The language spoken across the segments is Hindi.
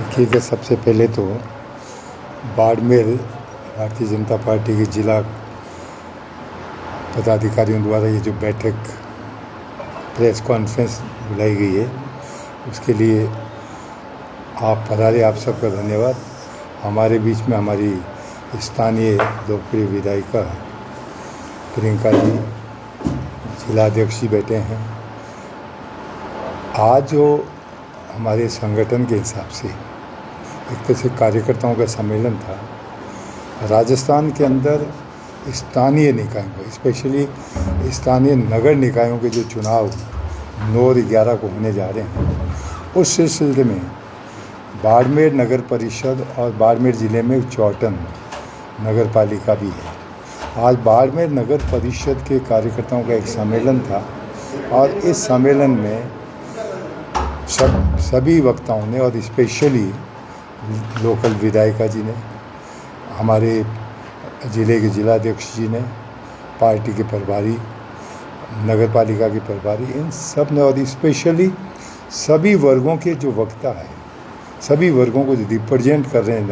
देखिएगा, सबसे पहले तो बाड़मेर भारतीय जनता पार्टी के जिला पदाधिकारियों द्वारा ये जो बैठक प्रेस कॉन्फ्रेंस बुलाई गई है, उसके लिए आप पधारे, आप सबका धन्यवाद। हमारे बीच में हमारी स्थानीय लोकप्रिय विधायिका प्रियंका जी, जिलाध्यक्ष जी बैठे हैं। आज जो हमारे संगठन के हिसाब से एक तरह से कार्यकर्ताओं का सम्मेलन था, राजस्थान के अंदर स्थानीय निकायों का, स्पेशली स्थानीय नगर निकायों के जो चुनाव 9 और 11 को होने जा रहे हैं, उस सिलसिले में बाड़मेर नगर परिषद और बाड़मेर ज़िले में चौटन नगर पालिका भी है। आज बाड़मेर नगर परिषद के कार्यकर्ताओं का एक सम्मेलन था और इस सम्मेलन में सभी वक्ताओं ने और स्पेशली लोकल विधायिका जी ने, हमारे ज़िले के जिलाध्यक्ष जी ने, पार्टी के प्रभारी, नगर पालिका के प्रभारी, इन सब ने और स्पेशली सभी वर्गों के जो वक्ता है, सभी वर्गों को जो रिप्रेजेंट कर रहे हैं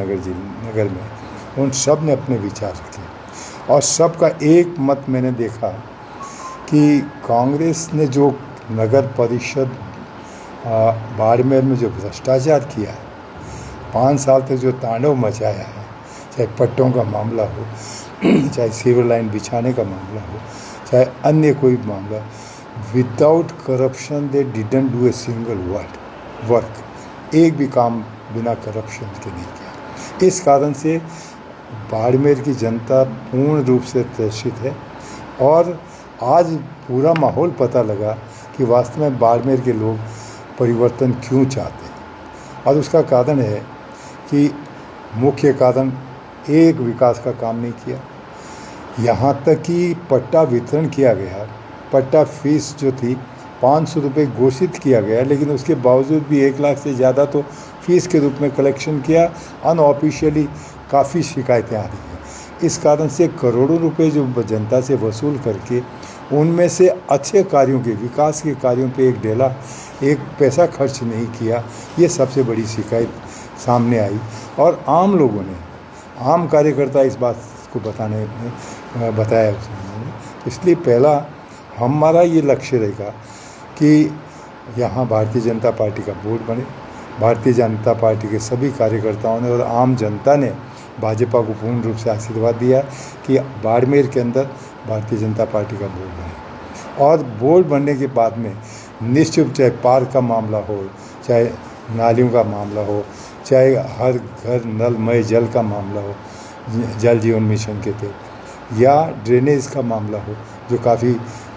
नगर में, उन सब ने अपने विचार रखे और सबका एक मत मैंने देखा कि कांग्रेस ने जो नगर परिषद बाड़मेर में जो भ्रष्टाचार किया है, 5 साल तक जो तांडव मचाया है, चाहे पट्टों का मामला हो, चाहे सीवर लाइन बिछाने का मामला हो, चाहे अन्य कोई मामला, without corruption they didn't do a single work, एक भी काम बिना करप्शन के नहीं किया। इस कारण से बाड़मेर की जनता पूर्ण रूप से त्रसित है और आज पूरा माहौल पता लगा कि वास्तव में बाड़मेर के लोग परिवर्तन क्यों चाहते हैं। और उसका कारण है कि मुख्य कारण एक, विकास का काम नहीं किया, यहाँ तक कि पट्टा वितरण किया गया, पट्टा फीस जो थी 500 रुपये घोषित किया गया, लेकिन उसके बावजूद भी 1 लाख से ज़्यादा तो फीस के रूप में कलेक्शन किया। अनऑफिशियली काफ़ी शिकायतें आ रही हैं। इस कारण से करोड़ों रुपए जो जनता से वसूल करके उनमें से अच्छे कार्यों के, विकास के कार्यों पे एक पैसा खर्च नहीं किया, ये सबसे बड़ी शिकायत सामने आई। और आम लोगों ने, आम कार्यकर्ता इस बात को बताया उसने। इसलिए पहला हमारा ये लक्ष्य रहेगा कि यहाँ भारतीय जनता पार्टी का बोर्ड बने। भारतीय जनता पार्टी के सभी कार्यकर्ताओं ने और आम जनता ने भाजपा को पूर्ण रूप से आशीर्वाद दिया कि बाड़मेर के अंदर भारतीय जनता पार्टी का बोर्ड बने। और बोर्ड बनने के बाद में निश्चित, चाहे पार्क का मामला हो, चाहे नालियों का मामला हो, चाहे हर घर नलमय जल का मामला हो, जल जीवन मिशन के तहत, या ड्रेनेज का मामला हो जो काफ़ी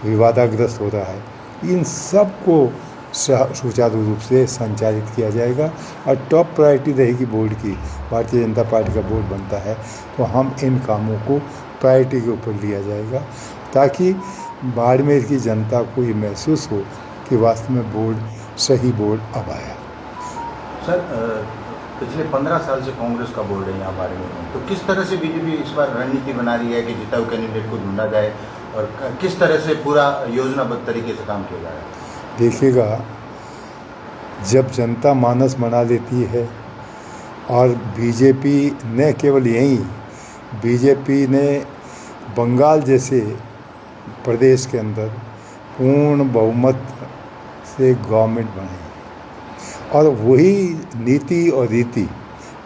विवादाग्रस्त हो रहा है, इन सब को सुचारू रूप से संचालित किया जाएगा। और टॉप प्रायोरिटी रहेगी बोर्ड की। भारतीय जनता पार्टी का बोर्ड बनता है तो हम इन कामों को प्रायोरिटी के ऊपर लिया जाएगा, ताकि बाड़मेर की जनता को ये महसूस हो कि वास्तव में बोर्ड सही बोर्ड अब आया। सर, पिछले 15 साल से कांग्रेस का बोर्ड है यहाँ बाड़मेर में, तो किस तरह से बीजेपी इस बार रणनीति बना रही है कि जिताऊ कैंडिडेट को ढूंढा जाए और किस तरह से पूरा योजनाबद्ध तरीके से काम किया जा रहा है? देखिएगा, जब जनता मानस बना लेती है, और बीजेपी ने केवल यहीं, बीजेपी ने बंगाल जैसे प्रदेश के अंदर पूर्ण बहुमत से गवर्नमेंट बनाई और वही नीति और रीति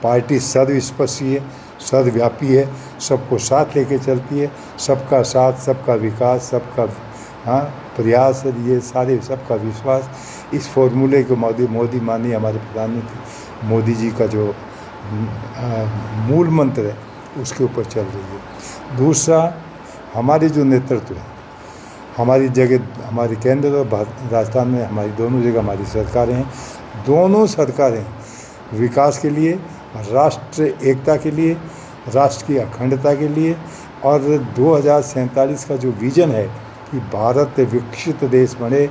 पार्टी सर्वस्पर्शी है, सर्वव्यापी है, सबको साथ लेके चलती है। सबका साथ, सबका विकास, सबका प्रयास, ये सारे सबका विश्वास, इस फॉर्मूले को मोदी माननीय हमारे प्रधानमंत्री मोदी जी का जो मूल मंत्र है, उसके ऊपर चल रही है। दूसरा, हमारे जो नेतृत्व है, हमारी जगह, हमारे केंद्र और राजस्थान में हमारी दोनों जगह हमारी सरकारें हैं। दोनों सरकारें विकास के लिए, राष्ट्र एकता के लिए, राष्ट्र की अखंडता के लिए, और 2047 का जो विज़न है कि भारत विकसित देश बने,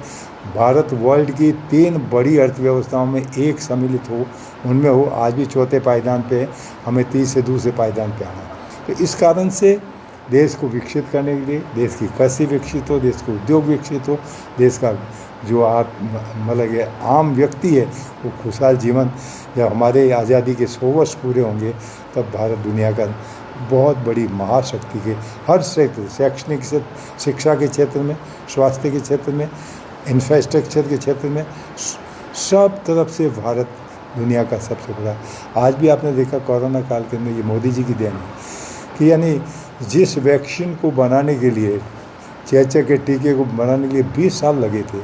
भारत वर्ल्ड की 3 बड़ी अर्थव्यवस्थाओं में एक सम्मिलित हो, उनमें हो। आज भी चौथे पायदान पे, हमें तीसरे दूसरे पायदान पे आना है। तो इस कारण से देश को विकसित करने के लिए, देश की कृषि विकसित हो, देश का उद्योग विकसित हो, देश का जो आप मतलब कि आम व्यक्ति है वो खुशहाल जीवन, जब हमारे आज़ादी के 100 वर्ष पूरे होंगे तब भारत दुनिया का बहुत बड़ी महाशक्ति के हर क्षेत्र, शैक्षणिक क्षेत्र, शिक्षा के क्षेत्र में, स्वास्थ्य के क्षेत्र में, इंफ्रास्ट्रक्चर के क्षेत्र में, सब तरफ से भारत दुनिया का सबसे बड़ा। आज भी आपने देखा कोरोना काल के अंदर ये मोदी जी की देन है कि यानी जिस वैक्सीन को बनाने के लिए, चेचक के टीके को बनाने के लिए 20 साल लगे थे,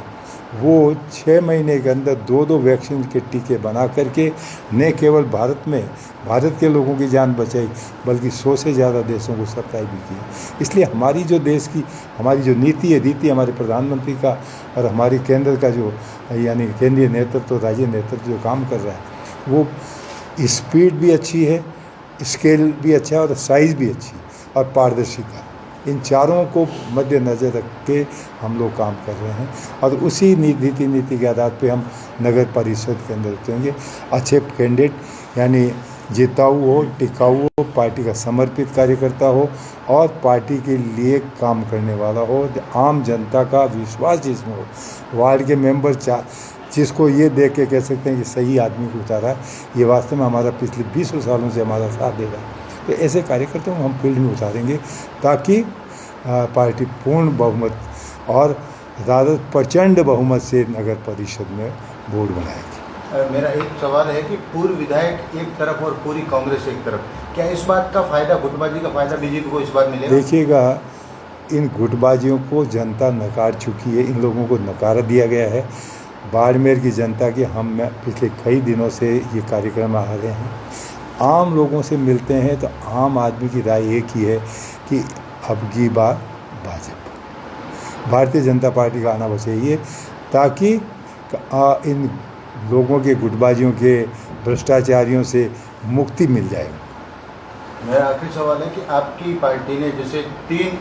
वो 6 महीने के अंदर 2 वैक्सीन के टीके बना करके न केवल भारत में भारत के लोगों की जान बचाई बल्कि 100 से ज़्यादा देशों को सप्लाई भी की। इसलिए हमारी जो देश की हमारी जो नीति है, नीति हमारे प्रधानमंत्री का और हमारी केंद्र का जो यानी केंद्रीय नेतृत्व, राज्य नेतृत्व जो काम कर रहा है, वो स्पीड भी अच्छी है, स्केल भी अच्छा है और साइज़ भी अच्छी और पारदर्शिता, इन चारों को मद्देनज़र रख के हम लोग काम कर रहे हैं और उसी नीति के आधार पे हम नगर परिषद के अंदर उतरेंगे। अच्छे कैंडिडेट यानी जिताऊ हो, टिकाऊ हो, पार्टी का समर्पित कार्यकर्ता हो और पार्टी के लिए काम करने वाला हो, आम जनता का विश्वास जिसमें हो, वार्ड के मेंबर जिसको ये देख के कह सकते हैं कि सही आदमी को उतारा है, ये वास्तव में हमारा पिछले 20 सालों से हमारा साथ दे रहा है। तो ऐसे कार्यकर्ताओं को हम फील्ड में उतारेंगे ताकि पार्टी पूर्ण बहुमत और ज़्यादा प्रचंड बहुमत से नगर परिषद में वोट बनाएगी। मेरा एक सवाल है कि पूर्व विधायक एक तरफ और पूरी कांग्रेस एक तरफ, क्या इस बात का फायदा, गुटबाजी का फायदा बीजेपी को इस बार मिलेगा? देखिएगा, इन गुटबाजियों को जनता नकार चुकी है, इन लोगों को नकारा दिया गया है। बाड़मेर की जनता की हम पिछले कई दिनों से ये कार्यक्रम आ रहे हैं, आम लोगों से मिलते हैं तो आम आदमी की राय एक ही है कि अब की बार भाजपा, भारतीय जनता पार्टी का आना चाहिए ताकि इन लोगों के गुटबाजियों के भ्रष्टाचारियों से मुक्ति मिल जाए। मेरा आखिरी सवाल है कि आपकी पार्टी ने जैसे 3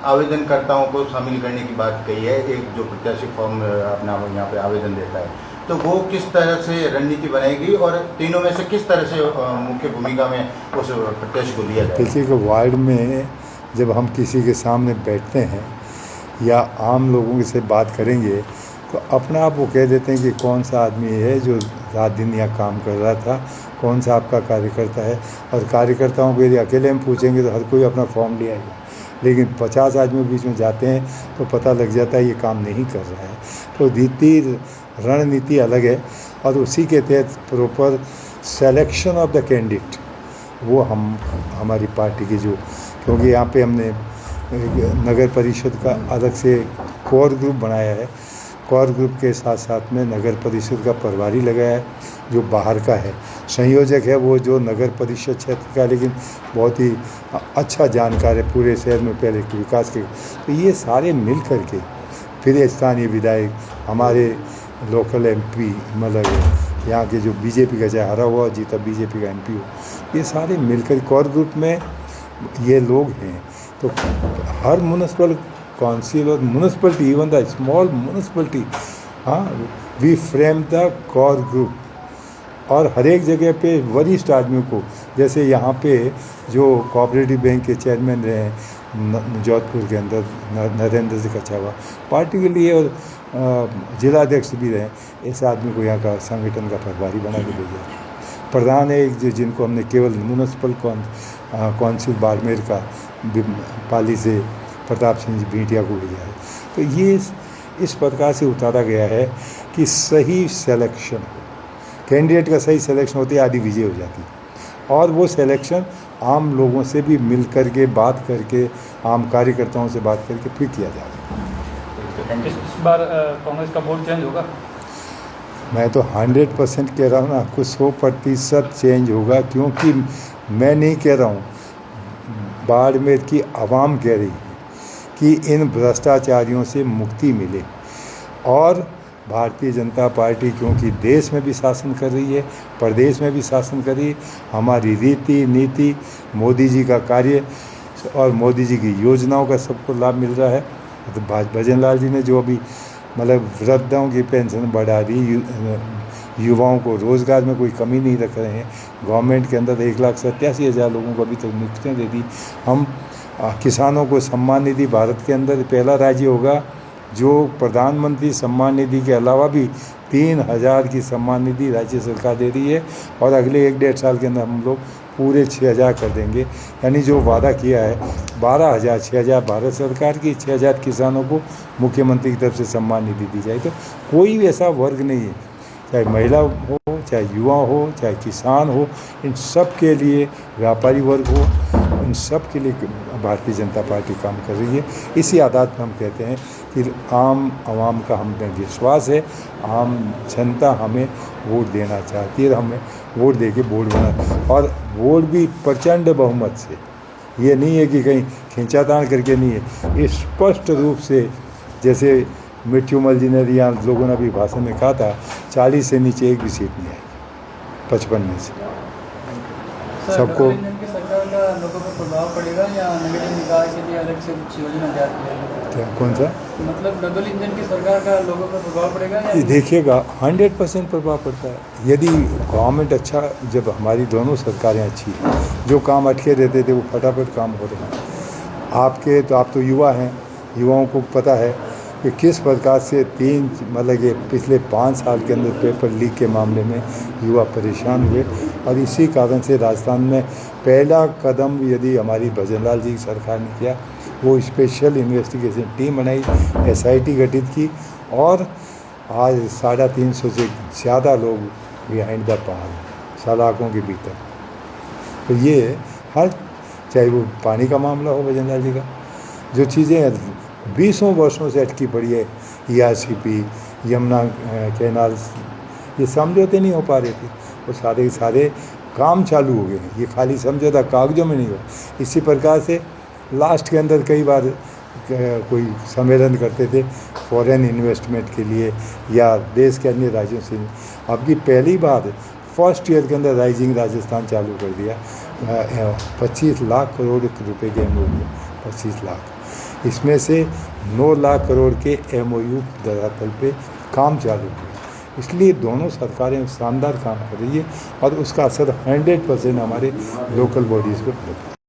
आवेदनकर्ताओं को शामिल करने की बात कही है, एक जो प्रत्याशी फॉर्म अपना यहाँ पे आवेदन देता है, तो वो किस तरह से रणनीति बनाएगी और तीनों में से किस तरह से मुख्य भूमिका में उस प्रत्याशी को लिया जाए? किसी के वार्ड में जब हम किसी के सामने बैठते हैं या आम लोगों से बात करेंगे तो अपना आप वो कह देते हैं कि कौन सा आदमी है जो रात दिन यहाँ काम कर रहा था, कौन सा आपका कार्यकर्ता है। और कार्यकर्ताओं को यदि अकेले हम पूछेंगे तो हर कोई अपना फॉर्म ले आएगा, लेकिन 50 आदमी बीच में जाते हैं तो पता लग जाता है ये काम नहीं कर रहा है। तो रणनीति अलग है और उसी के तहत proper selection of the candidate वो हमारी पार्टी की जो, क्योंकि यहाँ पे हमने नगर परिषद का अलग से कोर ग्रुप बनाया है, कोर ग्रुप के साथ साथ में नगर परिषद का प्रभारी लगाया है जो बाहर का है, संयोजक है वो जो नगर परिषद क्षेत्र का लेकिन बहुत ही अच्छा जानकार है पूरे शहर में पहले के विकास के। तो ये सारे मिल कर के फिर स्थानीय विधायक, हमारे लोकल एमपी, मतलब यहाँ के जो बीजेपी का चाहे हरा हुआ जीता बीजेपी का एमपी हो, ये सारे मिलकर कोर ग्रुप में ये लोग हैं। तो हर म्यूनिसिपल काउंसिल और municipality, even the small municipality, हाँ, we frame the core group और हर एक जगह पे वरिष्ठ आदमियों को, जैसे यहाँ पे जो कोऑपरेटिव बैंक के चेयरमैन रहे जोधपुर के अंदर नरेंद्र सिंह कछावा पार्टी के लिए और जिलाध्यक्ष भी रहे, ऐसे आदमी को यहाँ का संगठन का प्रभारी बना के भेजा। प्रधान है एक जिनको हमने केवल म्यूनिसिपल काउंसिल बाड़मेर का पाली से प्रताप सिंह भीटिया को भेजा है। तो ये इस प्रकार से उतारा गया है कि सही सिलेक्शन, कैंडिडेट का सही सिलेक्शन होते आदि विजय हो जाती है और वो सिलेक्शन आम लोगों से भी मिल कर के बात करके, आम कार्यकर्ताओं से बात करके फिर किया जा रहा है। इस बार कांग्रेस का बोर्ड चेंज होगा? मैं तो 100% कह रहा हूँ ना, आपको 100% चेंज होगा, क्योंकि मैं नहीं कह रहा हूँ, बाड़मेर की आवाम कह रही है कि इन भ्रष्टाचारियों से मुक्ति मिले। और भारतीय जनता पार्टी क्योंकि देश में भी शासन कर रही है, प्रदेश में भी शासन कर रही है, हमारी रीति नीति, मोदी जी का कार्य और मोदी जी की योजनाओं का सबको लाभ मिल रहा है। तो भजन लाल जी ने जो अभी मतलब वृद्धाओं की पेंशन बढ़ा दी, युवाओं को रोज़गार में कोई कमी नहीं रख रहे हैं, गवर्नमेंट के अंदर 1,87,000 लोगों को अभी तक नियुक्तियाँ दे दी। हम किसानों को सम्मान निधि, भारत के अंदर पहला राज्य होगा जो प्रधानमंत्री सम्मान निधि के अलावा भी 3,000 की सम्मान निधि राज्य सरकार दे रही है और अगले 1-1.5 साल के अंदर हम लोग पूरे 6,000 कर देंगे। यानी जो वादा किया है 12,000, 6,000 भारत सरकार की, 6,000 किसानों को मुख्यमंत्री की तरफ से सम्मान निधि दी जाए। तो कोई भी ऐसा वर्ग नहीं है, चाहे महिला हो, चाहे युवा हो, चाहे किसान हो, इन सब के लिए, व्यापारी वर्ग हो, इन सब के लिए भारतीय जनता पार्टी काम कर रही है। इसी आधार पर हम कहते हैं कि आम आवाम का हमें विश्वास है, आम जनता हमें वोट देना चाहती है, हमें वोट दे के वोट बना, और वोट भी प्रचंड बहुमत से। ये नहीं है कि कहीं खींचातान करके नहीं है, स्पष्ट रूप से, जैसे मिर्चूमल जी ने या लोगों ने अभी भाषण में कहा था, 40 से नीचे एक भी सीट नहीं आएगी 55 में से। सबको की सरकार का लोगों पर प्रभाव पड़ेगा या नगर निकाय के लिए अलग से कुछ योजना तैयार की क्या, कौन सा मतलब डबल इंजन की सरकार का लोगों पर प्रभाव पड़ेगा या देखिएगा, 100% प्रभाव पड़ता है। यदि गवर्नमेंट अच्छा, जब हमारी दोनों सरकारें अच्छी हैं, जो काम अटके रहते थे वो फटाफट काम हो रहे हैं। आप तो युवा हैं, युवाओं को पता है कि किस प्रकार से मतलब कि पिछले 5 साल के अंदर पेपर लीक के मामले में युवा परेशान हुए, और इसी कारण से राजस्थान में पहला कदम यदि हमारी भजनलाल जी की सरकार ने किया, वो स्पेशल इन्वेस्टिगेशन टीम बनाई, SIT गठित की, और आज 350 से ज़्यादा लोग बिहाइंड द पार, सलाखों के भीतर। तो ये हर, चाहे वो पानी का मामला हो भजनलाल जी का, जो चीज़ें 20 वर्षों से अटकी पड़ी है, ERCP, यमुना कैनाल, ये समझौते नहीं हो पा रहे थे, वो सारे के सारे काम चालू हो गए हैं। ये खाली समझौता कागजों में नहीं हो। इसी प्रकार से लास्ट के अंदर कई बार कोई सम्मेलन करते थे फॉरेन इन्वेस्टमेंट के लिए या देश के अन्य राज्यों से। अब की पहली बार फर्स्ट ईयर के अंदर राइजिंग राजस्थान चालू कर दिया, 25 लाख करोड़ रुपए के MOU, 25 लाख, इसमें से 9 लाख करोड़ के MOU धरातल पे काम चालू हुए। इसलिए दोनों सरकारें शानदार काम कर रही है, और उसका असर 100% हमारे लोकल बॉडीज़ पर पड़ता है।